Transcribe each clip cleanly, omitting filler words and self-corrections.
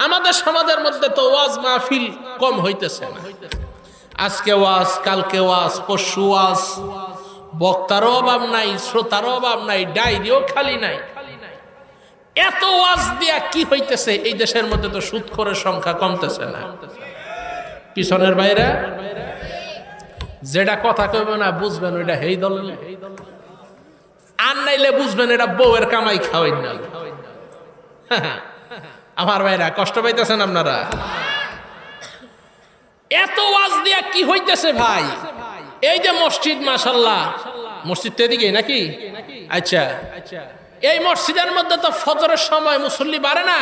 আমাদের সমাজের মধ্যে তো ওয়াজ মাহফিল কম হইতেছে না। আজকে ওয়াজ, কালকে ওয়াজ, পরশু ওয়াজ, বক্তারও অভাব নাই, শ্রোতারও অভাব নাই, ডায়েরিও খালি নাই। এত ওয়াজ দিয়া কি হইতেছে? এই দেশের মধ্যে তো সুদখোরের সংখ্যা কমতেছে না। পিছনের বাইরে যেটা কথা কইবে না বুঝবেন ওইটা হেই দল, আর নাইলে বুঝবেন এটা বউয়ের কামাই খাওয়াই না। আমার ভাইরা কষ্ট পাইতেছেন আপনারা? এত ওয়াজ দিয়া কি হইতেছে ভাই? এই যে মসজিদ, মাশাআল্লাহ, মসজিদ তো এদিকে নাকি? আচ্ছা, এই মসজিদের মধ্যে তো ফজরের সময় মুসল্লি বাড়ে না,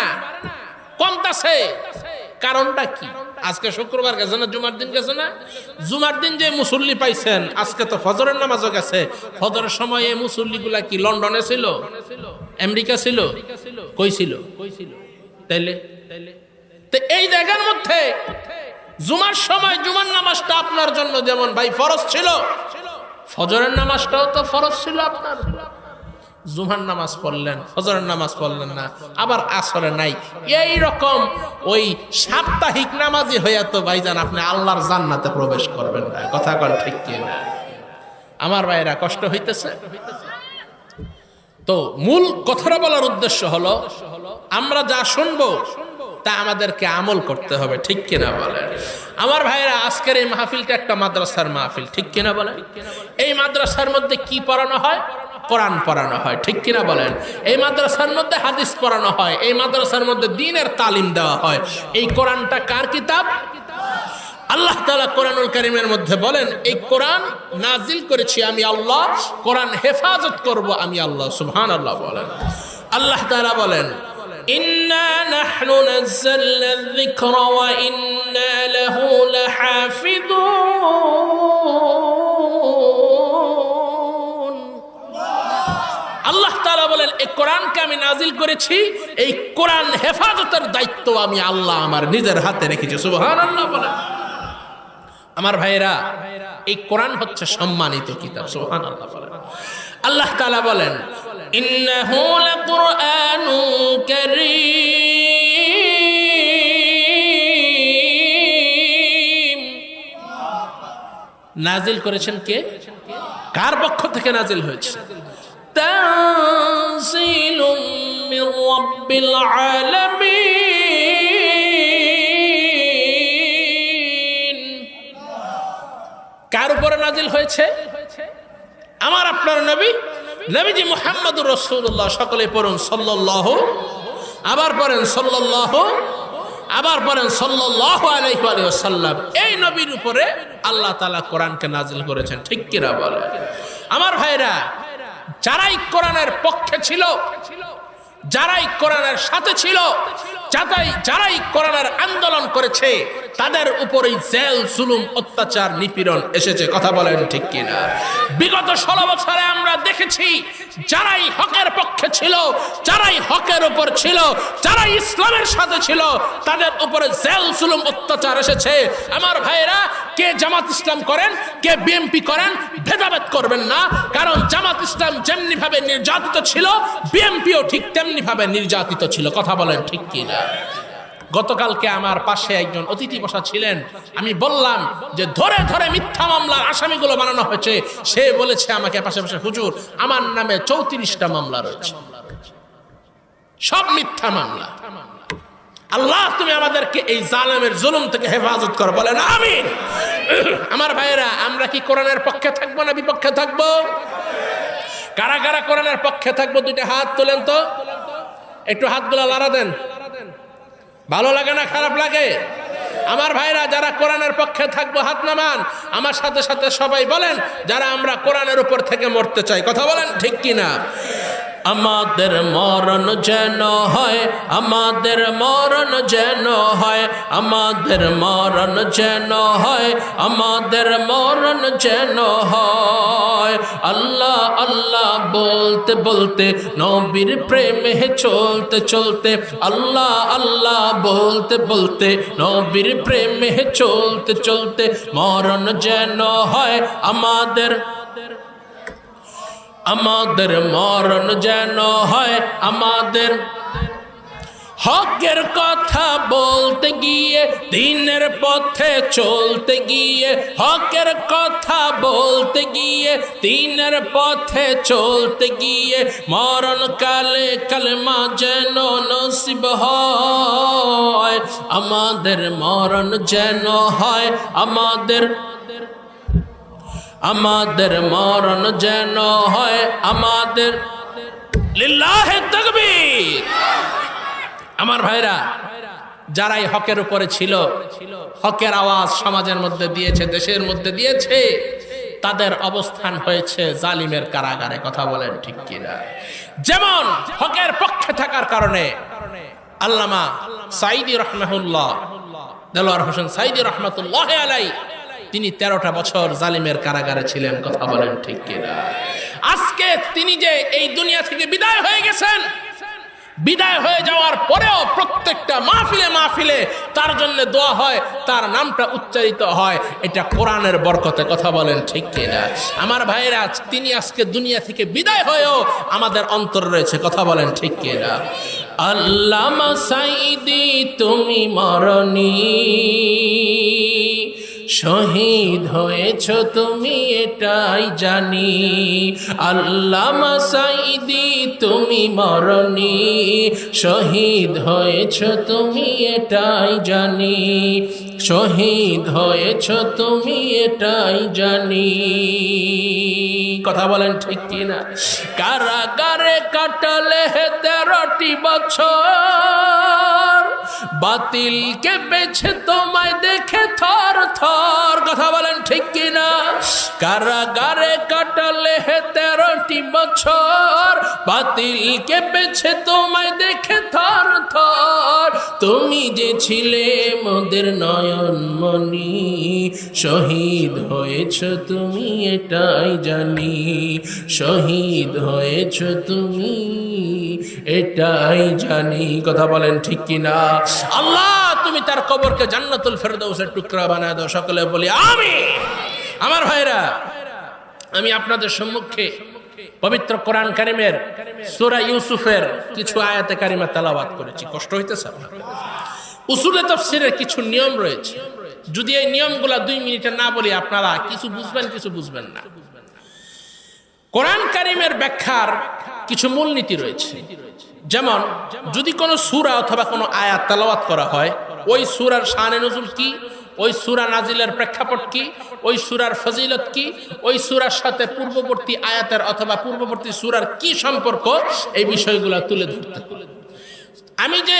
কমতাছে। কারণটা কি? আজকে শুক্রবার গেছে না, জুমার দিন গেছে না? জুমার দিন যে মুসল্লি পাইছেন, আজকে তো ফজরের নামাজও গেছে। ফজরের সময় এই মুসল্লিগুলা কি লন্ডনে ছিল, আমেরিকা ছিল, কই ছিল? তাইলে তো এই জায়গার মধ্যে জুমার সময় জুমার নামাজটা আপনার জন্য যেমন ভাই ফরজ ছিল, ফজরের নামাজটাও তো ফরজ ছিল আপনার। জুমার নামাজ পড়লেন, ফজরের নামাজ পড়লেন না, আবার আসরে নাই। এই রকম ওই সাপ্তাহিক নামাজি হইয়া তো ভাইজান আপনি আল্লাহর জান্নাতে প্রবেশ করবেন না। কথা কন ঠিক কি না? আমার ভাইরা কষ্ট হইতেছে তো। মূল কথাটা বলার উদ্দেশ্য হলো, আমরা যা শুনবো তা আমাদেরকে আমল করতে হবে, ঠিক কিনা বলেন? আমার ভাইরা, আজকের এই মাহফিলটা একটা মাদ্রাসার মাহফিল, ঠিক কিনা বলেন? এই মাদ্রাসার মধ্যে কি পড়ানো হয়? কোরআন পড়ানো হয়, ঠিক কিনা বলেন? এই মাদ্রাসার মধ্যে হাদিস পড়ানো হয়, এই মাদ্রাসার মধ্যে দ্বীনের তালিম দেওয়া হয়। এই কোরআনটা কার কিতাব? আল্লাহ তাআলা কোরআনুল কারীমের মধ্যে বলেন, এই কোরআন নাজিল করেছি আমি আল্লাহ, কোরআন হেফাজত করব আমি আল্লাহ। সুবহানাল্লাহ বলেন। আল্লাহ তাআলা বলেন, ইন্না নাহনু নাযালনা যিকরা ওয়া ইন্না লাহু লাহাফিযুন। আল্লাহ তাআলা বলেন, এই কোরআনকে আমি নাজিল করেছি, এই কোরআন হেফাজতের দায়িত্ব আমি আল্লাহ আমার নিজের হাতে রেখেছি। সুবহানাল্লাহ বলেন। আমার ভাইরা, এই কোরআন হচ্ছে সম্মানিত কিতাব। সুবহানাল্লাহ বলেন। আল্লাহ তাআলা বলেন, ইন্নাহু লাকুরআনুন কারীম। নাজিল করেছেন কে? কার পক্ষ থেকে নাজিল হয়েছে? তানজিলুম মির রাব্বিল আলামিন। কার উপরে নাজিল হয়েছে? আমার আপনার নবী, নবীজি মুহাম্মদুর রাসূলুল্লাহ। সকলে পড়ুন সাল্লাল্লাহু, আবার পড়েন সাল্লাল্লাহু, আবার পড়েন সাল্লাল্লাহু আলাইহি ওয়া সাল্লাম। এই নবীর উপরে আল্লাহ তাআলা কোরআনকে নাজিল করেছেন, ঠিক কিনা বলেন? আমার ভাইরা, যারাই কোরআনের পক্ষে ছিল, যারাই কোরআনের সাথে ছিল, যারাই কোরআনের আন্দোলন করেছে, তাদের উপরেই জেল, জুলুম, অত্যাচার, নিপীড়ন এসেছে। কথা বলেন ঠিক কিনা? বিগত 16 বছরে আমরা দেখেছি, যারাই হকের পক্ষে ছিল, যারাই হকের উপর ছিল, যারাই ইসলামের সাথে ছিল, তাদের উপরে জেল, জুলুম, অত্যাচার এসেছে। আমার ভাইরা, কে জামাত ইসলাম করেন, কে বিএনপি করেন, ভেদাভেদ করবেন না। কারণ জামাত ইসলাম যেমনি ভাবে নির্যাতিত ছিল, বিএনপিও ঠিক তেমনি ভাবে নির্যাতিত ছিল। কথা বলেন ঠিক কিনা? গতকালকে আমার পাশে একজন অতিথি বসা ছিলেন, আমি বললাম যে ধরে ধরে মিথ্যা মামলার আসামিগুলো বানানো হয়েছে। সে বলেছে আমাকে পাশে পাশে, হুজুর আমার নামে 34টা মামলা রয়েছে, সব মিথ্যা মামলা। আল্লাহ তুমি আমাদেরকে এই জালেমের জুলুম থেকে হেফাজত করো, বলেন আমিন। আমার ভাইয়েরা, আমরা কি কোরআনের পক্ষে থাকবো না বিপক্ষে থাকবো? কারা কারা কোরআনের পক্ষে থাকবো? দুইটা হাত তোলেন তো, একটু হাতগুলো লাড়া দেন। ভালো লাগে না খারাপ লাগে? আমার ভাইরা, যারা কোরআনের পক্ষে থাকবো হাত নামান। আমার সাথে সাথে সবাই বলেন, যারা আমরা কোরআনের উপর থেকে মরতে চাই। কথা বলেন ঠিক কিনা? আমাদের মরণ যেন হয়, আমাদের মরণ যেন হয়, আমাদের মরণ যেন হয়, আমাদের মরণ যেন হয়। আল্লাহ আল্লাহ বলতে বলতে, নবীর প্রেমে চলতে চলতে, আল্লাহ আল্লাহ বলতে বলতে, নবীর প্রেমে চলতে চলতে, মরণ যেন হয় আমাদের, আমাদের মরণ যেন হয় আমাদের, হকের কথা বলতে গিয়ে, দিনের পথে চলতে গিয়ে, হকের কথা বলতে গিয়ে, দিনের পথে চলতে গিয়ে, মরণকালে কালেমা যেন নসিব হয় আমাদের, মরণ যেন হয় আমাদের, আমাদের মরণ যেন হয় আমাদের। লিল্লাহে তাকবীর। আমার ভাইরা, যারাই হকের উপরে ছিল, হকের আওয়াজ সমাজের মধ্যে দিয়েছে, দেশের মধ্যে দিয়েছে, তাদের অবস্থান হয়েছে জালিমের কারাগারে। কথা বলেন ঠিক কিনা? যেমন হকের পক্ষে থাকার কারণে আল্লামা সাঈদী রাহমাহুল্লাহ, দেলোয়ার হোসেন সাঈদী রহমাতুল্লাহ আলাইহি, তিনি 13টা বছর জালিমের কারাগারে ছিলেন। কথা বলেন ঠিক কিনা? আজকে তিনি যে এই দুনিয়া থেকে বিদায় হয়ে গেছেন, বিদায় হয়ে যাওয়ার পরেও প্রত্যেকটা মাহফিলে মাহফিলে তার জন্য দোয়া হয়, তার নামটা উচ্চারিত হয়, এটা কোরআনের বরকতে। কথা বলেন ঠিক কিনা? আমার ভাইরা, তিনি আজকে দুনিয়া থেকে বিদায় হয়েও আমাদের অন্তর রয়েছে। কথা বলেন ঠিক কিনা? আল্লামা সাঈদী তুমি মরনি, শহীদ হয়েছ তুমি এটাই জানি। আল্লামা সাঈদী তুমি মরনি, শহীদ হয়েছ তুমি এটাই জানি, শহীদ হয়েছ তুমি এটাই জানি। কথা বলেন ঠিক কিনা? কারাগারে কাটালে 13টি বছর, বাতিলকে বেছে তোমায় দেখে থর থর। কথা বলেন ঠিক কিনা? কারাগারে কাটালে 13টি বছর, বাতিলকে বেছে তোমায় দেখে থর থর। তুমি যে ছিলে মোদের নয়নমণি, শহীদ হয়েছ তুমি এটাই জানি, শহীদ হয়েছ তুমি এটাই জানি। কথা বলেন ঠিক কিনা? আল্লাহ তুমি তার কবরকে জান্নাতুল ফেরদাউসের টুকরা বানায় দাও। সকলে বলি আমিন। আমার ভাইরা, আমি আপনাদের সম্মুখে পবিত্র কোরআন কারীমের সূরা ইউসুফের কিছু আয়াতে কারিমা তেলাওয়াত করেছি। কষ্ট হইতেছে আপনাদের? উসুলে তাফসীরের কিছু নিয়ম রয়েছে, যদি এই নিয়মগুলা 2 মিনিটে না বলি আপনারা কিছু বুঝবেন, কিছু বুঝবেন না। কোরআন কারীমের ব্যাখ্যার কিছু মূলনীতি রয়েছে। যেমন যদি কোনো সূরা অথবা কোনো আয়াত তেলাওয়াত করা হয়, ওই সূরার শানে নুজুল কি, ওই সূরা নাজিলের প্রেক্ষাপট কি, ওই সূরার ফজিলত কি, ওই সূরার সাথে পূর্ববর্তী আয়াতের অথবা পূর্ববর্তী সূরার কি সম্পর্ক, এই বিষয়গুলো তুলে ধরতে। আমি যে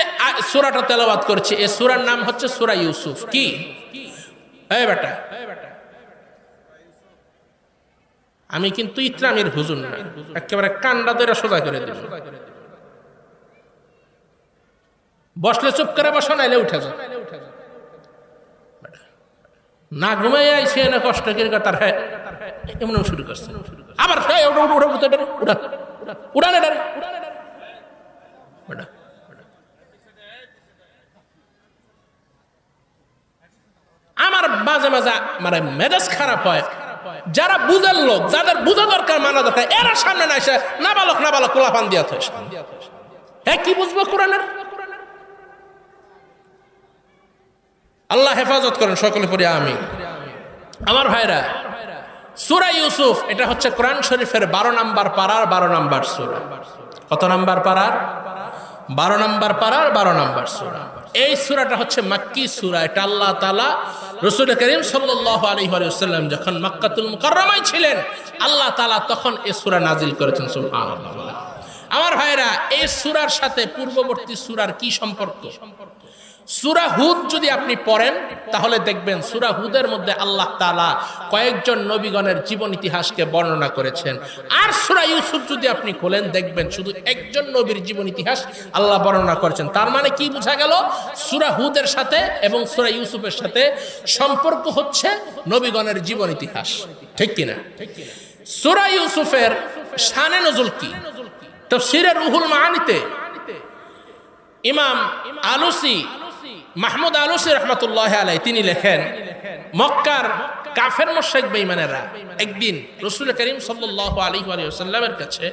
সূরাটা তেলাওয়াত করছি, এই সূরার নাম হচ্ছে সূরা ইউসুফ। কি এই বেটা, আমি কিন্তু ইতরামির হুজুর না, একেবারে কান্ডা ধরে সোজা করে দিব। বসলে চুপ করে বসো, নাইলে উঠে যাও। না ঘুমাই আইছে না কষ্ট করে তার হ্যাঁ এমন শুরু করছে, আবার উড়ানে ডারে। আমার মাঝে মাঝে মানে মেজাজ খারাপ হয়, যারা বুঝার লোক, যাদের বুঝা দরকার, মানা দরকার, এরা সামনে না এসে নাবালক নাবালক কোলাপান দিয়া থাকে। হ্যাঁ কি বুঝবো কোরআনের? আল্লাহ হেফাজত করেন, সকলে পড়ি আমিন। আমার ভাইরা, সূরা ইউসুফ এটা হচ্ছে কোরআন শরীফের 12 নম্বর পারার 12 নম্বর সূরা। কত নম্বর পারার? 12 নম্বর পারার 12 নম্বর সূরা। এই সূরাটা হচ্ছে মাক্কি সূরা। এটা আল্লাহ তাআলা রাসূল করিম সাল্লাল্লাহু আলাইহি ওয়াসাল্লাম যখন মক্কাতুল মুকাররমায় ছিলেন, আল্লাহ তাআলা তখন এই সূরা নাজিল করেছেন। সুবহানাল্লাহ। আমার ভাইরা, এই সূরার সাথে পূর্ববর্তী সূরার কি সম্পর্ক? সূরা হুদ যদি আপনি পড়েন তাহলে দেখবেন সূরা হুদের মধ্যে আল্লাহ তাআলা কয়েকজন নবীগণের জীবন ইতিহাসকে বর্ণনা করেছেন। আর সূরা ইউসুফ যদি আপনি খোলেন দেখবেন শুধু একজন নবীর জীবন ইতিহাস আল্লাহ বর্ণনা করেছেন। তার মানে কি বোঝা গেল? সূরা হুদের সাথে এবং সূরা ইউসুফের সাথে সম্পর্ক হচ্ছে নবীগণের জীবন ইতিহাস। ঠিক কিনা? সূরা ইউসুফের শানে নজুল কি? তাফসীরে রুহুল মাআনিতে ইমাম আলুসি, মাহমুদ আলুসি রহমাতুল্লাহি আলাইহি তিনি লেখেন, মক্কার কাফের মুশরিক বেঈমানেরা একদিন রাসূল করিম সাল্লাল্লাহু আলাইহি ওয়াসাল্লামের কাছে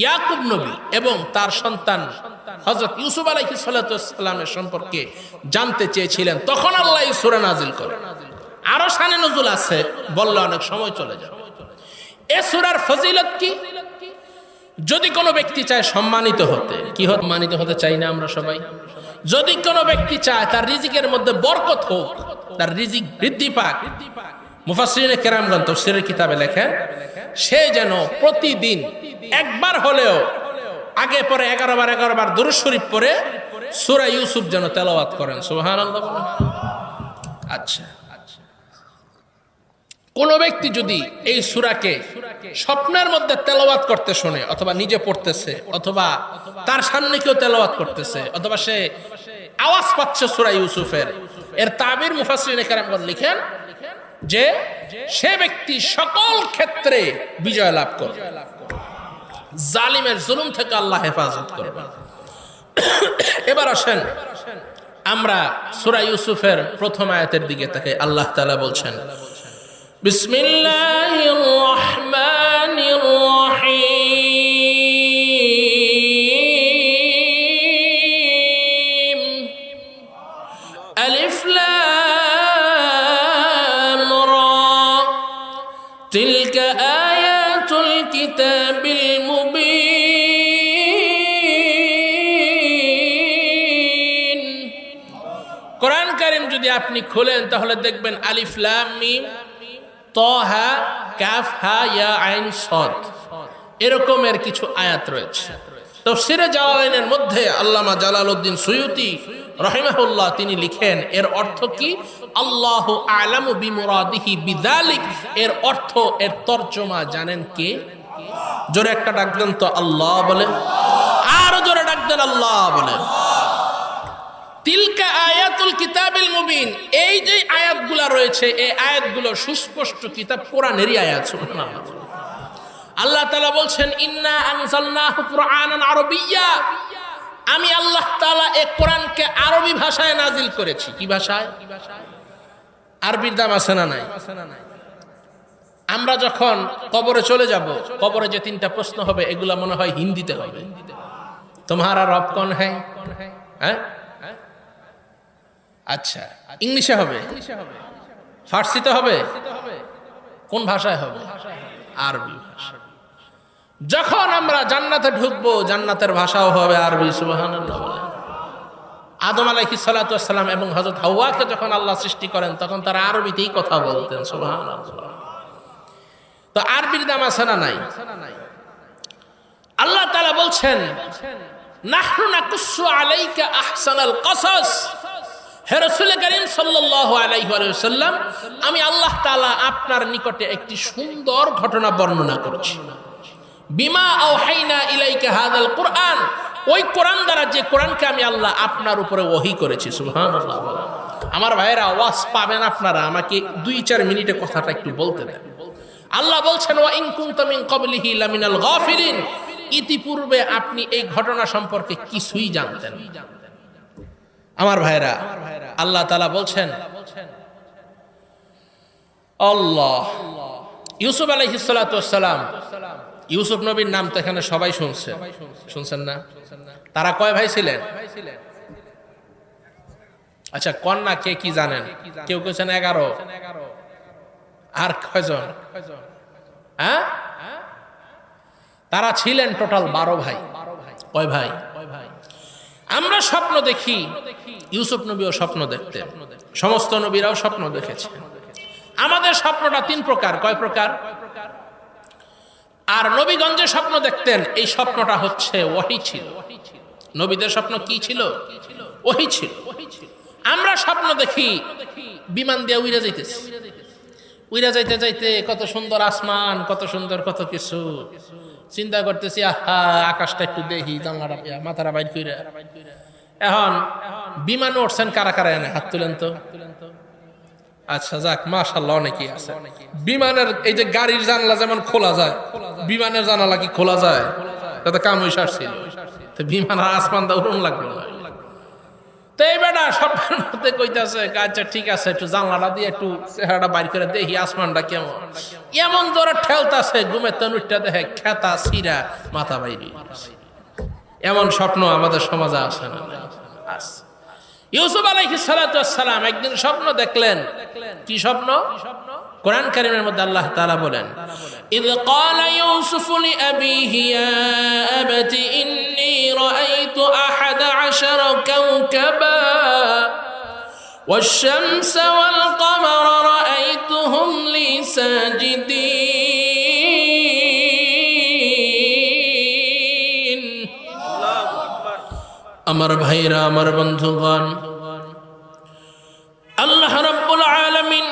ইয়াকুব নবী এবং তার সন্তান হযরত ইউসুফ আলাইহিস সালাতু ওয়াস সালামের সম্পর্কে জানতে চেয়েছিলেন, তখন আল্লাহ এই সূরা নাযিল করেন। আরো শানে নজুল আছে, বললে অনেক সময় চলে যাবে। এই সূরার ফজিলত কি? যদি কোনো ব্যক্তি চায় সম্মানিত হতে, কি সম্মানিত হতে চাই না আমরা সবাই? যদি কোনো ব্যক্তি চায় তার রিজিকের মধ্যে বরকত হোক, তার রিজিক বৃদ্ধি পাক, মুফাসসিরিনে কেরামগণ তাফসীরের কিতাবে লেখেন, সে যেন প্রতিদিন একবার হলেও আগে পরে 11 বার দুরূদ শরীফ পড়ে সূরা ইউসুফ যেন তেলাওয়াত করেন। সুবহানাল্লাহ। আচ্ছা, কোন ব্যক্তি যদি এই সূরাকে স্বপ্নের মধ্যে তেলাওয়াত করতে শোনে, অথবা নিজে পড়তেছে, অথবা তার সামনে কেউ তেলাওয়াত করতেছে, অথবা সে আওয়াজ পাচ্ছে সূরা ইউসুফের, এর তাবির মুফাসসিরিনে কেরামগণ লিখেন যে সে ব্যক্তি সকল ক্ষেত্রে বিজয় লাভ করবে, জালিমের জুলুম থেকে আল্লাহ হেফাজত করবে। এবার আসেন আমরা সূরা ইউসুফের প্রথম আয়াতের দিকে তাকাই। আল্লাহ তাআলা বলছেন, বিসমিল্লাহির রহমানির রহিম, আলিফ লাম রা, তিলকা আয়াতুল কিতাবিল মুবিন। কোরআন কারীম যদি আপনি খোলেন তাহলে দেখবেন আলিফ লাম মিম তাহা কাফ হা ইয়া আইন সাদ, এরকমের কিছু আয়াত রয়েছে। তাফসীরে জালালাইনের মধ্যে আল্লামা জালালউদ্দিন সুয়ুতি রাহিমাহুল্লাহ তিনি লিখেন, এর অর্থ কি? আল্লাহু আ'লামু বিমুরাদিহি বিযালিক, এর অর্থ, এর তরজমা জানেন কে? জোরে একটা ডাক দেন তো আল্লাহ বলে, আরো জোরে ডাক দেন আল্লাহ বলে। তিলকা আয়াতুল কিতাবিল মুবিন, এই যে আয়াতগুলো রয়েছে এই আয়াতগুলো সুস্পষ্ট কিতাব কোরআনেরই আয়াত। সুবহানাল্লাহ। আল্লাহ তাআলা বলছেন, ইন্না আনজালনাহু কুরআনান আরাবিয়্যা, আমি আল্লাহ তাআলা এই কোরআনকে আরবি ভাষায় নাজিল করেছি। কি ভাষায়? আরবির দাম আছে না নাই? আমরা যখন কবরে চলে যাব, কবরে যে 3টা প্রশ্ন হবে এগুলা মনে হয় হিন্দিতে হবে। তোমারা রব কোন হ্যায়? হ্যাঁ, আচ্ছা, ইংলিশে হবে, ফার্সিতে হবে, কোন ভাষায় হবে? আরবি ভাষা। যখন আমরা জান্নাতে ঢুকবো জান্নাতের ভাষাও হবে আরবি। সুবহানাল্লাহ। আদম আলাইহিস সালাতু ওয়াস সালাম এবং হযরত হাওয়াকে যখন আল্লাহ সৃষ্টি করেন তখন তারা আরবিতেই কথা বলতেন। সুবহানাল্লাহ। তো আরবির দাম আছে না নাই? আল্লাহ তাআলা বলছেন, নাহনু নাকুসু আলাইকা আহসানাল কসাস, হে রাসূল কারীম সাল্লাল্লাহু আলাইহি ওয়া সাল্লাম, আমি আল্লাহ তাআলা আপনার নিকটে একটি সুন্দর ঘটনা বর্ণনা করছি। বিমা আওহাইনা ইলাইকা হাযাল কুরআন, ওই কোরআন দ্বারা, যে কোরআনকে আমি আল্লাহ আপনার উপরে ওহী করেছি। সুবহানাল্লাহ। আমার ভাইয়েরা, আওয়াজ পাবেন আপনারা, আমাকে 2-4 মিনিটে কথাটা একটু বলতে দেন। আল্লাহ বলছেন, ওয়া ইন কুনতা মিন ক্বাবলিহি লামিনাল গাফিলিন, ইতিপূর্বে আপনি এই ঘটনা সম্পর্কে কিছুই জানতেন। আমার ভাইরা, আল্লাহ তাআলা বলছেন, আল্লাহ ইউসুফ আলাইহিস সালাতু ওয়াস সালাম, ইউসুফ নবীর নাম তো এখানে সবাই শুনছেন না? তারা কয় ভাই ছিলেন? আচ্ছা, কন্যা কে কি জানেন? কেউ কেছেন 11, আর কয়জন? হ্যাঁ, তারা ছিলেন টোটাল 12 ভাই। কয় ভাই? আমরা স্বপ্ন দেখি, ইউসুফ নবীও স্বপ্ন দেখতেন, সমস্ত নবীরাও স্বপ্ন দেখেছেন। আমাদের স্বপ্নটা 3 প্রকার। কয় প্রকার? আর নবীগঞ্জে স্বপ্ন দেখতেন, এই স্বপ্নটা হচ্ছে ওহী ছিল। নবীদের স্বপ্ন কি ছিল? ওহী ছিল। আমরা স্বপ্ন দেখি বিমান দিয়ে উইরা যাইতেছে, উইরা যাইতে যাইতে কত সুন্দর আসমান, কত সুন্দর কত কিছু, চিন্তা করতেছি, আহা আকাশটা একটু দেখি, জানলাটা মাথাটা বাইর কইরা। এখন বিমান উঠছেন কারা কারা? এনে হাত তুলেন তো। আচ্ছা, যাক, মাশাআল্লাহ, অনেকেই আছে। বিমানের এই যে গাড়ির জানলা যেমন খোলা যায়, বিমানের জানালা কি খোলা যায়? তাতে কাম হইছে আসছিল, তো বিমান আর আসমান দা উড়ন লাগলো। তো এই বেটা স্বপ্নের মধ্যে কইতাছে, আচ্ছা ঠিক আছে, একটু জানলাটা দিয়ে একটু চেহারাটা বাইর করে দেখি আসমানটা কেমন। এমন জোরে ঠেলতাছে, ঘুমের তনুরটা দেখে খেতা সিরা মাথা বাইরে। এমন স্বপ্ন আমাদের সমাজে আসে না? আছে। ইউসুফ আলাইহিস সালাতু ওয়াস সালাম একদিন স্বপ্ন দেখলেন। কি স্বপ্ন? কোরআন কারীমের মধ্যে আল্লাহ তাআলা বলেন, ইয ক্বালা ইউসুফু লিআবিহি ইয়া আবাতি ইন্নী রাআইতু আহাদা আশারা কাওকাবা والشمس والقمر رأيتهم لي ساجدين আমার ভাইরা, আমার বন্ধুগণ, আল্লাহ রাব্বুল আলামিন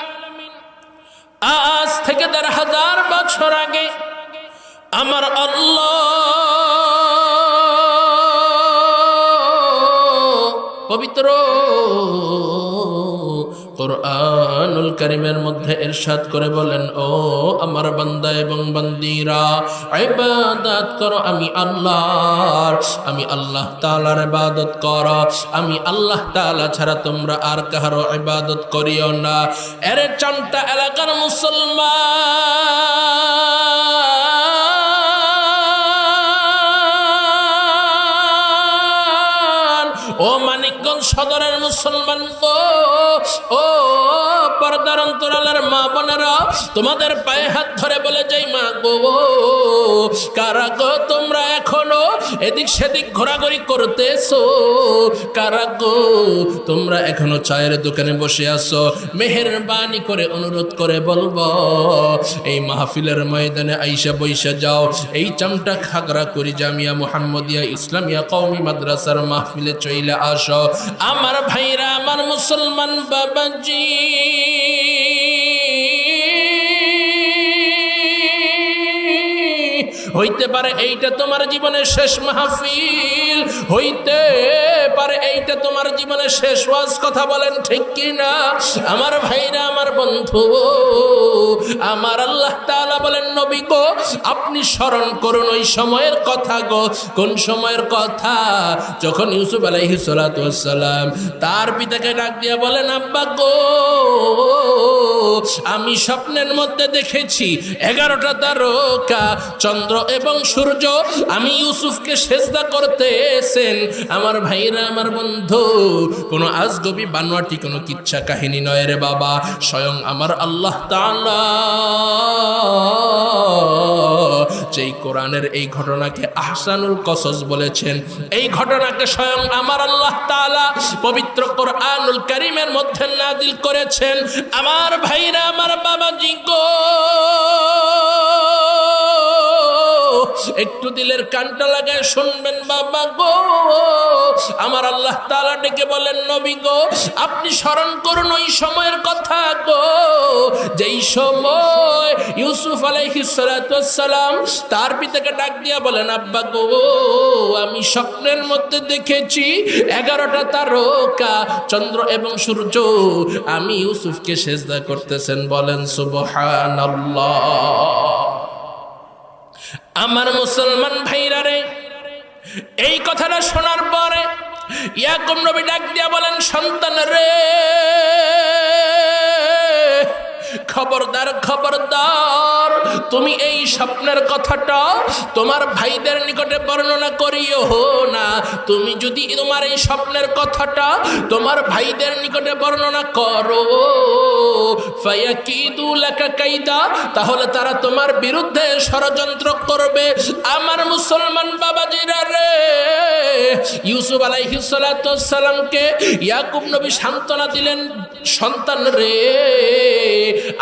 আজ থেকে ১০০০ বছর আগে আমার আল্লাহ পবিত্র কুরআনুল কারীমের মধ্যে ইরশাদ করে বলেন, ও আমার বান্দা এবং বান্দীরা, ইবাদত করো আমি আল্লাহর, আমি আল্লাহ তাআলার ইবাদত করো, আমি আল্লাহ তাআলা ছাড়া তোমরা আর কারো ইবাদত করিও না। এর চামটা এলাকার মুসলমান, ও মানিকগঞ্জ সদরের মুসলমান গো, ও পর্দার অন্তরালের মা বোনেরা, তোমাদের পায়ে হাত ধরে বলে যাই, মা গো, কারা গো তোমরা এখনো এদিক সেদিক ঘোরাঘুরি করতেছো? কারা গো তোমরা এখনো চায়ের দোকানে বসে আছো? মেহেরবানি করে অনুরোধ করে বলবো, এই মাহফিলের ময়দানে আইসা বইসা যাও। এই চামটা খাগড়াছড়ি জামিয়া মুহাম্মদিয়া ইসলামিয়া কওমি মাদ্রাসার মাহফিলে চইলা আসো। আমার ভাইরা, আমার মুসলমান বাবাজি, হইতে পারে এইটা তোমার জীবনের শেষ মাহফিল, হইতে পারে এইটা তোমার জীবনের শেষ ওয়াজ। কথা বলেন ঠিক কি না? আমার ভাইরা, আমার বন্ধু, আমার আল্লাহ তাআলা বলেন, নবী গো আপনি স্মরণ করুন ওই সময়ের কথা গো। কোন সময়ের কথা? যখন ইউসুফ আলাইহিস সালাতু ওয়াস সালাম তার পিতাকে ডাক দিয়ে বলেন, আব্বা গো, আমি স্বপ্নের মধ্যে দেখেছি 11টা তারকা, চন্দ্র এবং সূর্য আমি ইউসুফকে সেজদা করতেছেন। আমার ভাইরা, আমার বন্ধু, কোনো আজগবি বানোয়াটি কোনো কিচ্ছা কাহিনী নয় রে বাবা, স্বয়ং আমার আল্লাহ তাআলা যেই কোরআনের এই ঘটনাকে আহসানুল কসস বলেছেন, এই ঘটনাকে স্বয়ং আমার আল্লাহ তাআলা পবিত্র কোরআনুল কারীমের মধ্যে নাযিল করেছেন। আমার ভাইরা, আমার বাবাজি গো, একটু দিলের কানটা লাগায় শুনবেন বাবা গো। আমার আল্লাহ তাআলা ডেকে বলেন, নবী গো আপনি স্মরণ করুন ওই সময়ের কথা গো, যেই সময় ইউসুফ আলাইহিস সালাতু ওয়াস সালাম তার পিতাকে ডাক দিয়া বলেন, আব্বা গো আমি স্বপ্নের মধ্যে দেখেছি 11টা তারকা, চন্দ্র এবং সূর্য আমি ইউসুফকে সেজদা করতেছেন। বলেন সুবহানাল্লাহ। আমার মুসলমান ভাইরা রে, এই কথাটা শোনার পরে ইয়াকুব নবী ডাক দিয়া বলেন, সন্তান রে, খবরদার খবরদার, তুমি এই স্বপ্নের কথাটা তোমার ভাইদের নিকটে বর্ণনা করিও না। তুমি যদি তোমার এই স্বপ্নের কথাটা তোমার ভাইদের নিকটে বর্ণনা করো, ফায়াকিদু লাকা কাইদা, তাহলে তারা তোমার বিরুদ্ধে ষড়যন্ত্র করবে। আমার মুসলমান বাবাজিরা রে, ইউসুফ আলাইহিস সালাতু ওয়াস সালামকে ইয়াকুব নবী সান্ত্বনা দিলেন, সন্তান রে,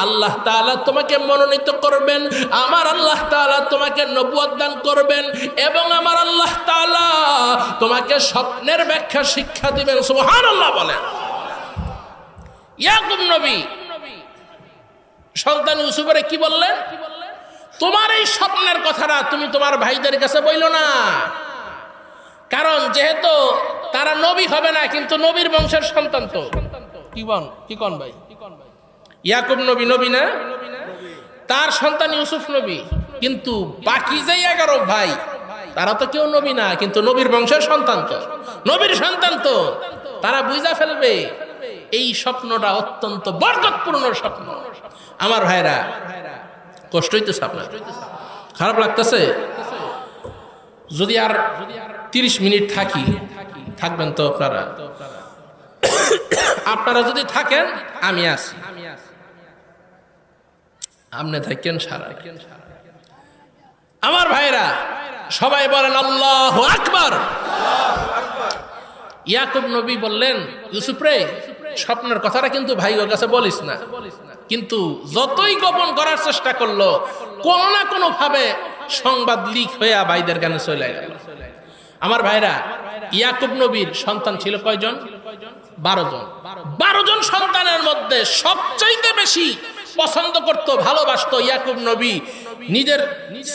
আল্লাহ তাআলা তোমাকে মনোনীত করবেন, আমার আল্লাহ তাআলা তোমাকে নবুয়ত দান করবেন, এবং আমার আল্লাহ তাআলা তোমাকে স্বপ্নের ব্যাখ্যা শিক্ষা দিবেন। সুবহানাল্লাহ বলেন। ইয়াকুব নবী সন্তান ইউসুফের কি বললেন? তোমার এই স্বপ্নের কথাটা তুমি তোমার ভাইদের কাছে বইলো না, কারণ যেহেতু তারা নবী হবে না, কিন্তু নবীর বংশের সন্তান। তো কি কন ভাই, ইয়াকুব নবী নবী না, তার সন্তান ইউসুফ নবী, কিন্তু বাকি যে 11 ভাই তারা তো কেউ নবী না, কিন্তু নবীর বংশের সন্তান। তো নবীর সন্তান, তো তারা বুঝা ফেলবে এই স্বপ্নটা অত্যন্ত বরকতপূর্ণ স্বপ্ন। আমার ভাইরা, কষ্ট হইতেছে আপনার? খারাপ লাগতেছে? যদি আর 30 মিনিট থাকবেন তো আপনারা? আপনারা যদি থাকেন আমি আছি, আপনি থাকেন সারা। আমার ভাইরা সবাই বলেন আল্লাহু আকবার। ইয়াকুব নবী বললেন, ইউসুফ রে, স্বপ্নের কথাটা কিন্তু ভাইয়ের কাছে বলিস না। কিন্তু যতই গোপন করার চেষ্টা করলো, কোনো না কোনো ভাবে সংবাদ লিক হয়ে ভাইদের কানে চলে গেল। আমার ভাইরা, ইয়াকুব নবীর সন্তান ছিল কয়জন? 12 জন। 12 জন সন্তানের মধ্যে সবচাইতে বেশি পছন্দ করত, ভালোবাসত ইয়াকুব নবী নিজের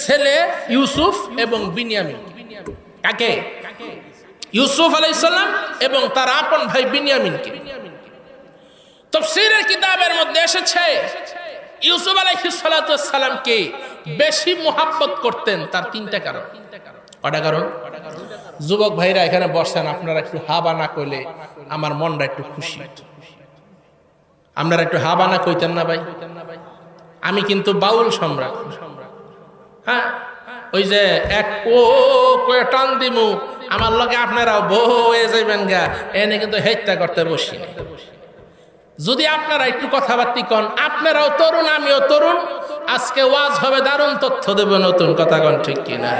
ছেলে ইউসুফ এবং বিনিয়ামিন। কাকে? ইউসুফ আলাইহিস সালাম এবং তার আপন ভাই বিনিয়ামিনকে। তাফসীরের কিতাবের মধ্যে এসেছে ইউসুফ আলাইহিস সালামকে বেশি মুহাব্বত করতেন তার 3টা কারণ। কয়টা কারণ? যুবক ভাইরা এখানে বসেন, আপনারা একটু হাবা না কইলে আমার মনটা একটু খুশি। আপনারা একটু হাবা না কইতেন না ভাই? আমি কিন্তু বাউল সম্রাট। হ্যাঁ, ওই যে এক ও কয়ে টান দিমু আমার লগে আপনারাও বউ হয়ে যাইবেন গা, এনে কিন্তু হেত্যা করতে বসি। যদি আপনারা একটু কথাবার্তি কন, আপনারাও তরুণ আমিও তরুণ, আজকে ওয়াজ হবে, দারুণ তথ্য দেব, নতুন কথা কন, ঠিক কিনা?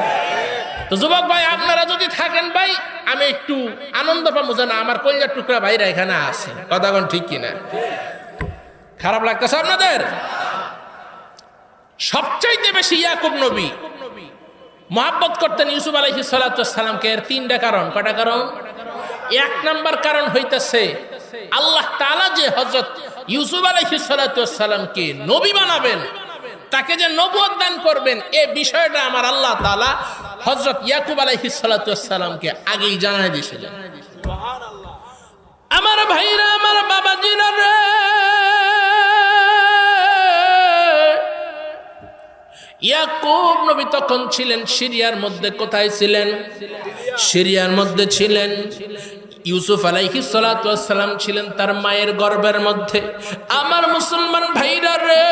তো যুবক ভাই আপনারা যদি থাকেন ভাই, আমি একটু আনন্দ পাবো জানা আমার কলিজার টুকরা ভাইরা এখানে আছে, কথা কন, ঠিক কিনা? খারাপ লাগতেছে আপনাদের? সবচাইতে বেশি ইয়াকুব নবী মুহাব্বত করতেন ইউসুফ আলাইহিস সালামকে। এর 3টা কারণ। কয়টা কারণ? 1 নাম্বার কারণ হইতেছে আল্লাহ তাআলা যে হযরত ইউসুফ আলাইহিস সালামকে নবী বানাবেন, তাকে যে নবুয়ত দান করবেন, এই বিষয়টা আমার আল্লাহ তাআলা হযরত ইয়াকুব আলাইহিস সালামকে আগেই জানাই দিয়েছিলেন। সুবহানাল্লাহ। আমার ভাইরা, আমার বাবাজিরা রে, ইয়াকুব নবী তখন ছিলেন সিরিয়ার মধ্যে। কোথায় ছিলেন? সিরিয়ার মধ্যে ছিলেন। ইউসুফ আলাইহিস সালাম ছিলেন তার মায়ের গর্ভের মধ্যে। আমার মুসলমান ভাইরা রে,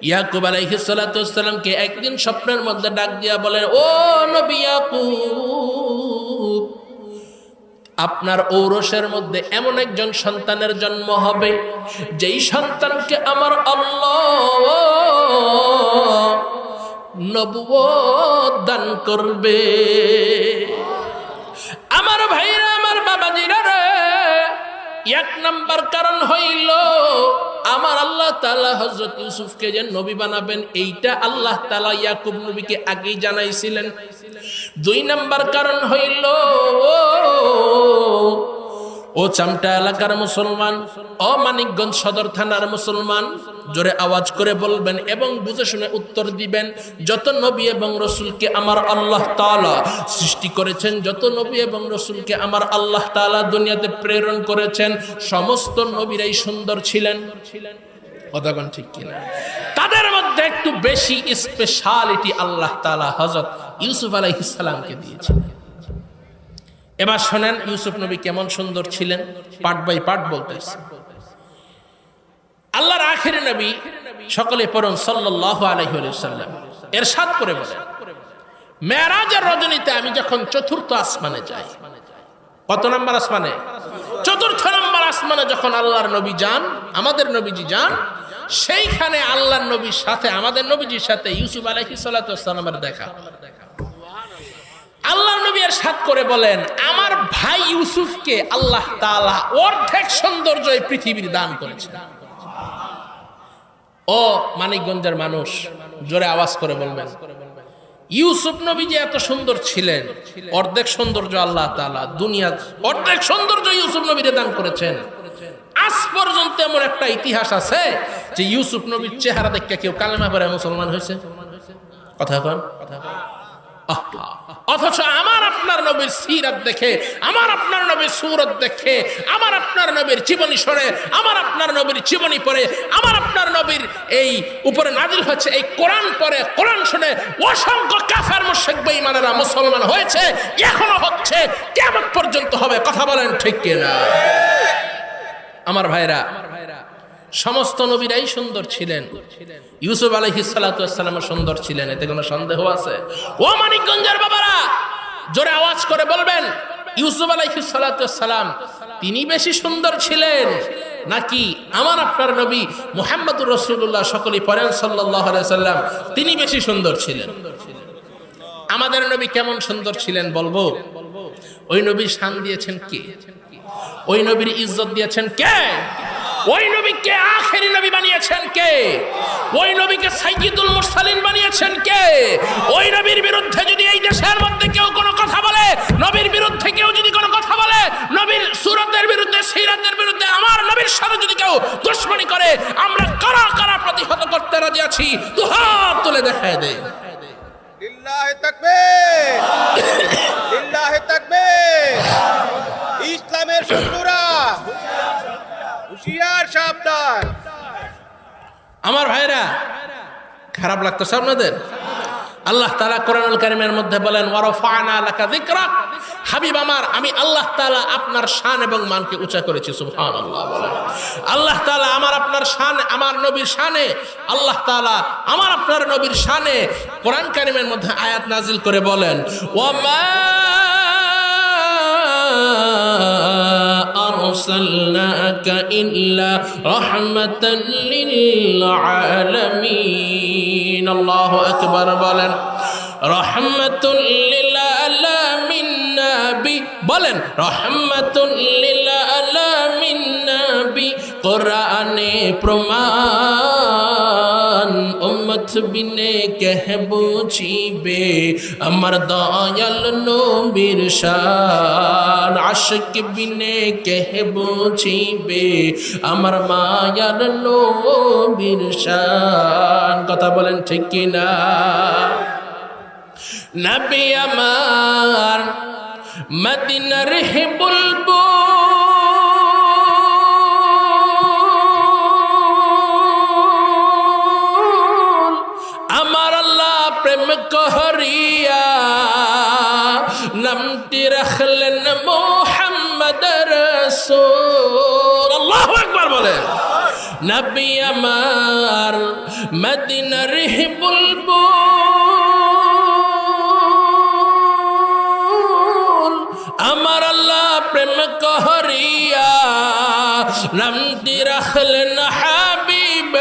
ইয়াকুব আলাইহিস সালামকে একদিন স্বপ্নের মধ্যে ডাক দিয়া বলেন, ও নবী ইয়াকুব, আপনার ঔরসের মধ্যে এমন একজন সন্তানের জন্ম হবে, যেই সন্তানকে আমার আল্লাহ নবুয়ত দান করবে। আমার ভাইরা, আমার বাবাজিরা রে, 1 নাম্বার কারণ হইল আমার আল্লাহ তাআলা হযরত ইউসুফকে যে নবী বানাবেন, এইটা আল্লাহ তাআলা ইয়াকুব নবীকে আগেই জানাইছিলেন। 2 নাম্বার কারণ হইল, ও চামটা এলাকার মুসলমান, ও মানিকগঞ্জ সদর থানার মুসলমান, জোরে আওয়াজ করে বলবেন এবং বুঝে শুনে উত্তর দিবেন, যত নবী এবং রাসূলকে আমার আল্লাহ তাআলা সৃষ্টি করেছেন, যত নবী এবং রাসূলকে আমার আল্লাহ তাআলা দুনিয়াতে প্রেরণ করেছেন, সমস্ত নবীরাই সুন্দর ছিলেন। কথাগণ ঠিক কিনা? তাদের মধ্যে একটু বেশি স্পেশালিটি আল্লাহ তাআলা হযরত ইউসুফ আলাইহিস সালামকে দিয়েছিলেন। এবার শোনেন ইউসুফ নবী কেমন সুন্দর ছিলেন, পার্ট বাই পার্ট বলতেছি। আল্লাহর আখেরি নবী, সকলে পড়ুন সাল্লাল্লাহু আলাইহি ওয়াসাল্লাম, ইরশাদ করে বলেন, মেরাজের রজনীতে আমি যখন 4র্থ আসমানে যাই। কত নম্বর আসমানে? 4র্থ নম্বর আসমানে যখন আল্লাহর নবী যান, আমাদের নবীজি যান, সেইখানে আল্লাহর নবীর সাথে, আমাদের নবীজির সাথে ইউসুফ আলাইহিস সালামের দেখা। আল্লাহ নবী ইরশাদ করে বলেন, আমার ভাই ইউসুফকে আল্লাহ তাআলা অর্ধেক সৌন্দর্য এই পৃথিবীর দান করেছেন। ও মানিকগঞ্জের মানুষ, জোরে আওয়াজ করে বলবেন, ইউসুফ নবী যে এত সুন্দর ছিলেন, অর্ধেক সৌন্দর্য আল্লাহ তাআলা দুনিয়ার অর্ধেক সৌন্দর্য ইউসুফ নবীরে দান করেছেন। আজ পর্যন্ত এমন একটা ইতিহাস আছে যে ইউসুফ নবীর চেহারা দেখে কেউ কালেমা পড়ে মুসলমান হয়েছে? কথা কন। অথচ আমার আপনার নবীর সিরাত দেখে, আমার আপনার নবীর সুরত দেখে, আমার আপনার নবীর জীবনী শুনে, আমার আপনার নবীর জীবনী পড়ে, আমার আপনার নবীর এই উপরে নাজিল হচ্ছে এই কোরআন পড়ে, কোরআন শুনে অসংখ্য কাফের মুশরিক বেঈমানেরা মুসলমান হয়েছে, এখনো হচ্ছে, কিয়ামত পর্যন্ত হবে। কথা বলেন ঠিক কিনা? আমার ভাইরা, সমস্ত নবীরাই সুন্দর ছিলেন, ইউসুফ আলাইহিস সালাতু ওয়াস সালাম সুন্দর ছিলেন, এতে কোনো সন্দেহ আছে? ও মানিকগঞ্জের বাবারা, জোরে আওয়াজ করে বলবেন, ইউসুফ আলাইহিস সালাতু ওয়াস সালাম তিনি বেশি সুন্দর ছিলেন নাকি আমার আপনার নবী মুহাম্মদুর রাসূলুল্লাহ সকলেই পড়েন সাল্লাল্লাহু আলাইহি সাল্লাম তিনি বেশি সুন্দর ছিলেন? আমাদের নবী কেমন সুন্দর ছিলেন বলবো? ওই নবীর শান দিয়েছেন কে? ওই নবীর ইজ্জত দিয়েছেন কে? ওই নবীকে আখেরি নবী বানিয়েছেন কে? ওই নবীকে সাইয়্যিদুল মুরসালিন বানিয়েছেন কে? ওই নবীর বিরুদ্ধে যদি এই দেশের মধ্যে কেউ কোনো কথা বলে, নবীর বিরুদ্ধে কেউ যদি কোনো কথা বলে, নবীর সুরতের বিরুদ্ধে, সিরাতের বিরুদ্ধে, আমার নবীর সাথে যদি কেউ দুশমনি করে, আমরা কারা কারা প্রতিহত করতে রাজি আছি, দুহাত তুলে দেখায় দে। লিল্লাহি তাকবীর, লিল্লাহি তাকবীর। ইসলামের শত্রুরা হুঁশিয়ার, সাবধান। আমার ভাইরা, খারাপ লাগতেছে আপনাদের? আল্লাহ তাআলা কোরআনুল কারীমের মধ্যে বলেন, ওয়ারাফা'না লাকা যিকরাক, হাবিব আমার, আমি আল্লাহ তাআলা আপনার শান এবং মানকে উঁচা করেছি। সুবহানাল্লাহ বলেন। আল্লাহ তাআলা আমার আপনার শান, আমার নবীর শানে, আল্লাহ তাআলা আমার আপনার নবীর শানে কোরআন কারীমের মধ্যে আয়াত নাজিল করে বলেন, ওয়ামা আরসালনাকা ইল্লা রাহমাতাল লিল আলামিন। আল্লাহু আকবার বলেন। রাহমাতুল লিল আলামিন নবী বলেন, রাহমাতুল লিল আলামিন নবী কোরআনে প্রমাণ, উম্মত বিনে কে বুঝিবে আমার দয়াল নবীর শান, আশিক বিনে কে বুঝিবে আমার মায়ার নবীর শান। কথা বলেন ঠিক কিনা? নবী আমার মদিনার হে বুলবুল, আমার আল্লাহ প্রেম করিয়া নামটি রাখলেন মুহাম্মদ রাসূল। আল্লাহু আকবার বলেন। নবী আমার মদিনার হে বুলবুল, আমার আল্লাহ প্রেম করিয়া নামটি রাখলেন হাবিব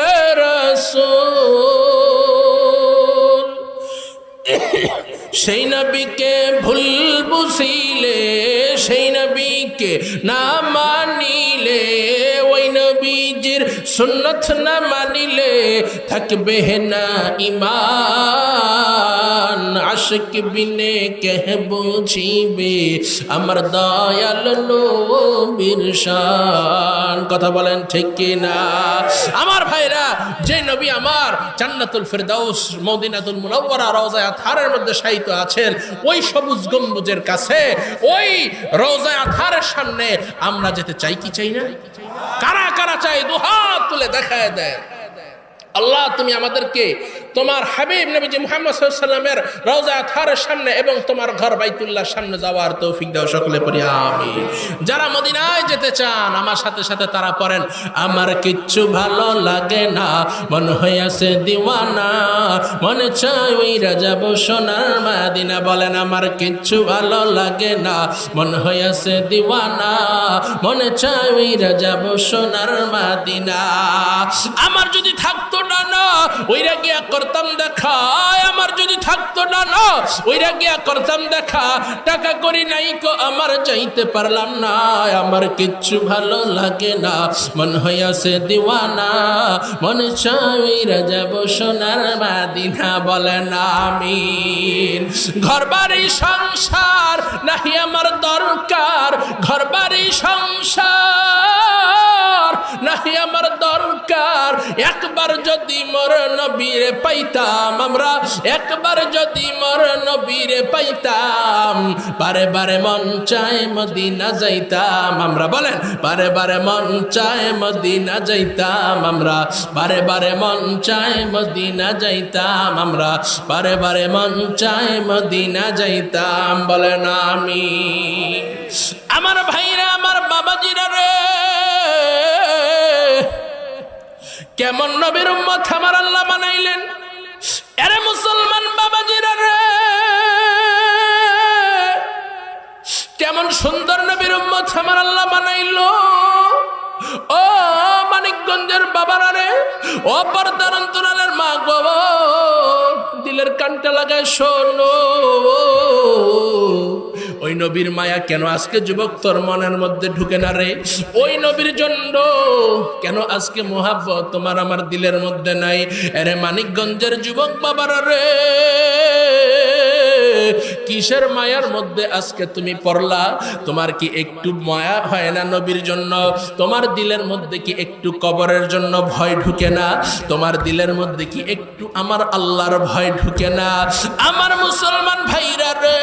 রাসূল। সেই নবীকে ভুল বুঝিলে, সেই নবীকে না মানিলে, ওই নবীজির সুন্নত না মানিলে থাকবে না ঈমান, আশিক বিনে কে বুঝিবে আমার দয়াল নবীর শান। কথা বলেন ঠিক কিনা? আমার ভাইরা, যে নবী আমার জান্নাতুল ফিরদাউস মদিনাতুল মুনাওয়ারা রওজায়ে আতহারের মধ্যে শায়িত আছেন, ওই সবুজ গম্বুজের কাছে, ওই রওজায়ে আতহারের সামনে আমরা যেতে চাই কি চাই না? কারা কারা চাই? দুহাত তুলে দেখায় দেয়। আল্লাহ তুমি আমাদেরকে তোমার হাবিব নবীজি মুহাম্মদ সাল্লাল্লাহু আলাইহি ওয়াসাল্লামের রওজায়ে আতহারের সামনে এবং তোমার ঘর বাইতুল্লাহর সামনে যাওয়ার তৌফিক দাও, সকলে পড়ি আমিন। যারা মদিনায় যেতে চান আমার সাথে সাথে তারা পড়েন, আমার কিচ্ছু ভালো লাগে না, মন হইয়াছে দিওয়ানা, মনে চায় ওইরা যাব সোনার মদিনা। বলেন, আমার কিচ্ছু ভালো লাগে না, মন হইয়াছে দিওয়ানা, মনে চায় ওইরা যাব সোনার মদিনা। আমার যদি থাকতো না ওইরা গিয়া করতাম দেখা, আমার যদি থাকতো না ওইরা গিয়া করতাম দেখা, টাকা করি নাই কো আমার যাইতে পারলাম না, আমার কিচ্ছু ভালো লাগে না, মন হইয়াছে দিওয়ানা, মনে চায় ওইরা যাব সোনার মদিনা। বলেন আমিন। ঘর বাড়ি সংসার নাহি আমার দরকার, ঘর বাড়ি সংসার নাহি আমার দরকার, একবার যদি মোর নবীরে পাইতাম আমরা, একবার যদি মোর নবীরে পাইতাম, বারে বারে মন চায় মদিনা যাইতাম আমরা। বলেন, বারে বারে মন চায় মদিনা যাইতাম আমরা, বারে বারে মন চায় মদিনা যাইতাম আমরা, বারে বারে মন চায় মদিনা যাইতাম। বলেন আমিন। আমার ভাইরা, আমার বাবাজিরা রে, কেমন নবীর উম্মত আমার আল্লাহ বানাইলেন। আরে মুসলমান বাবাজিরা রে, কেমন সুন্দর নবীর উম্মত আমার আল্লাহ বানাইলো। ও মানিকগঞ্জের বাবারা রে, ও পর্দার অন্তরালের মা গো, দিলের কানটা লাগায় শোনো। ওই নবীর মায়া কেন আজকে যুবক তোর মনের মধ্যে ঢুকে না রে? ওই নবীর জন্য কেন আজকে মোহাব্বত তোমার আমার দিলের মধ্যে নাই? আরে মানিকগঞ্জের যুবক বাবারা রে, কিসের মায়ার মধ্যে আজকে তুমি পড়লা? তোমার কি একটু মায়া হয় না নবীর জন্য? তোমার দিলের মধ্যে কি একটু কবরের জন্য ভয় ঢুকে না? তোমার দিলের মধ্যে কি একটু আমার আল্লাহর ভয় ঢুকে না? আমার মুসলমান ভাইরা রে,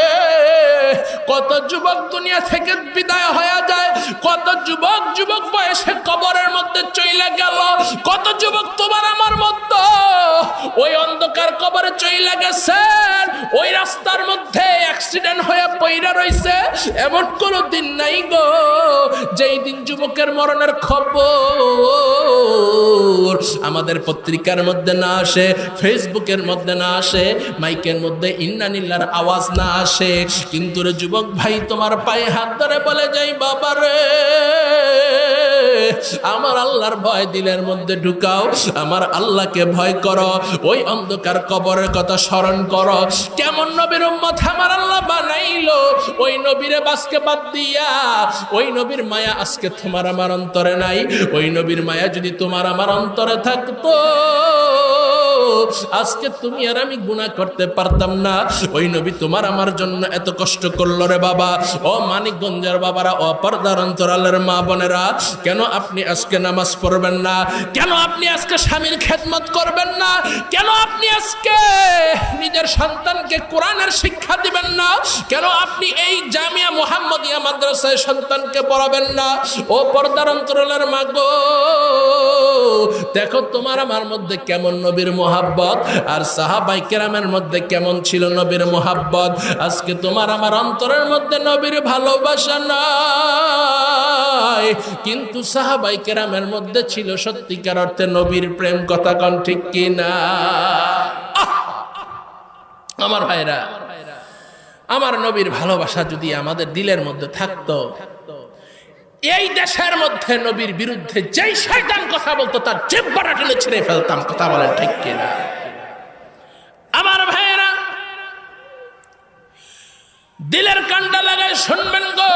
কত যুবক দুনিয়া থেকে বিদায় হয়ে যায়, কত যুবক বয়সে কবরের মধ্যে চইলা গেল, কত যুবক তোমার আমার মতো ওই অন্ধকার কবরে চইলা গেছেন, ওই রাস্তার মধ্যে অ্যাক্সিডেন্ট হয়ে পইরা রইছে। এমন কোনো দিন নাই গো যেই দিন যুবকের মরণের খবর আমাদের পত্রিকার মধ্যে না আসে, ফেসবুকের মধ্যে না আসে, মাইকের মধ্যে ইন্নানিল্লার আওয়াজ না আসে। কিন্তু রে যুবক ভাই, তোমার পায়ে হাত ধরে বলে যাই, বাবা রে, আমার আল্লাহর ভয় দিলের মধ্যে ঢুকাও, আমার আল্লাহকে ভয় করো, ওই অন্ধকার কবরের কথা স্মরণ করো। কেমন নবীর উম্মত আমার আল্লাহ বানাইলো, ওই নবীরে বাসকে বাদ দিয়া, ওই নবীর মায়া আজকে তোমার আমার অন্তরে নাই। ওই নবীর মায়া যদি তোমার আমার অন্তরে থাকতো, আজকে তুমি আর আমি গুনাহ করতে পারতাম না। ওই নবী তোমার আমার জন্য এত কষ্ট করলো রে বাবা। ও মানিকগঞ্জের বাবারা, ও পর্দার অন্তরালের মা বোনেরা, কেন আপনি আজকে নামাজ পড়বেন না? কেন আপনি আজকে স্বামীর খেদমত করবেন না? কেন আপনি আজকে নিজের সন্তানকে কোরআনের শিক্ষা দিবেন না? কেন আপনি এই জামিয়া মুহাম্মদিয়া মাদ্রাসায় সন্তানকে পড়াবেন না? ও পর্দার অন্তরালের মা গো, দেখো তোমার আমার মধ্যে কেমন নবীর মোহাব্বত, আর সাহাবায়ে কেরামের মধ্যে কেমন ছিল নবীর মোহাব্বত। আজকে তোমার আমার অন্তরের মধ্যে নবীর ভালোবাসা নাই, কিন্তু সাহাবায়ে কেরামের মধ্যে ছিল সত্যিকার অর্থে নবীর প্রেম। কথা কোন ঠিক কিনা? আমার ভাইরা, আমার নবীর ভালোবাসা যদি আমাদের দিলের মধ্যে থাকতো, এই দেশের মধ্যে নবীর বিরুদ্ধে যেই শয়তান কথা বলতো তার জিহ্বাটা টেনে ছিঁড়ে ফেলতাম। কথা বলেন ঠিক কিনা? আমার ভাইয়েরা, দিলের কান্ডা লাগায় শুনবেন গো,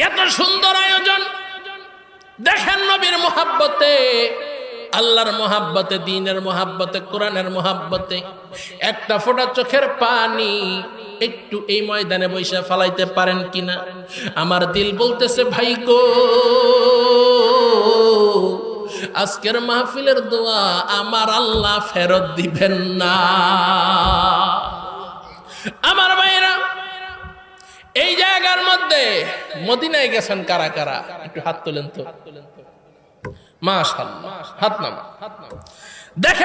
এত সুন্দর আয়োজন দেখেন নবীর মোহাব্বতে, আল্লাহর মোহাব্বতে, দ্বীনের মোহাব্বতে, কোরআনের মোহাব্বতে একটা ফোঁটা চোখের পানি একটু এই ময়দানে বৈশা ফালাইতে পারেন কিনা? আমার দিল বলতেছে, ভাই গো, আজকের মাহফিলের দোয়া আমার আল্লাহ ফেরত দিবেন না। আমার ভাইরা, এই জায়গার মধ্যে মদিনায় গেছেন কারা কারা? একটু হাত তোলেন তো। মাশাআল্লাহ, হাত নামা। দেখেন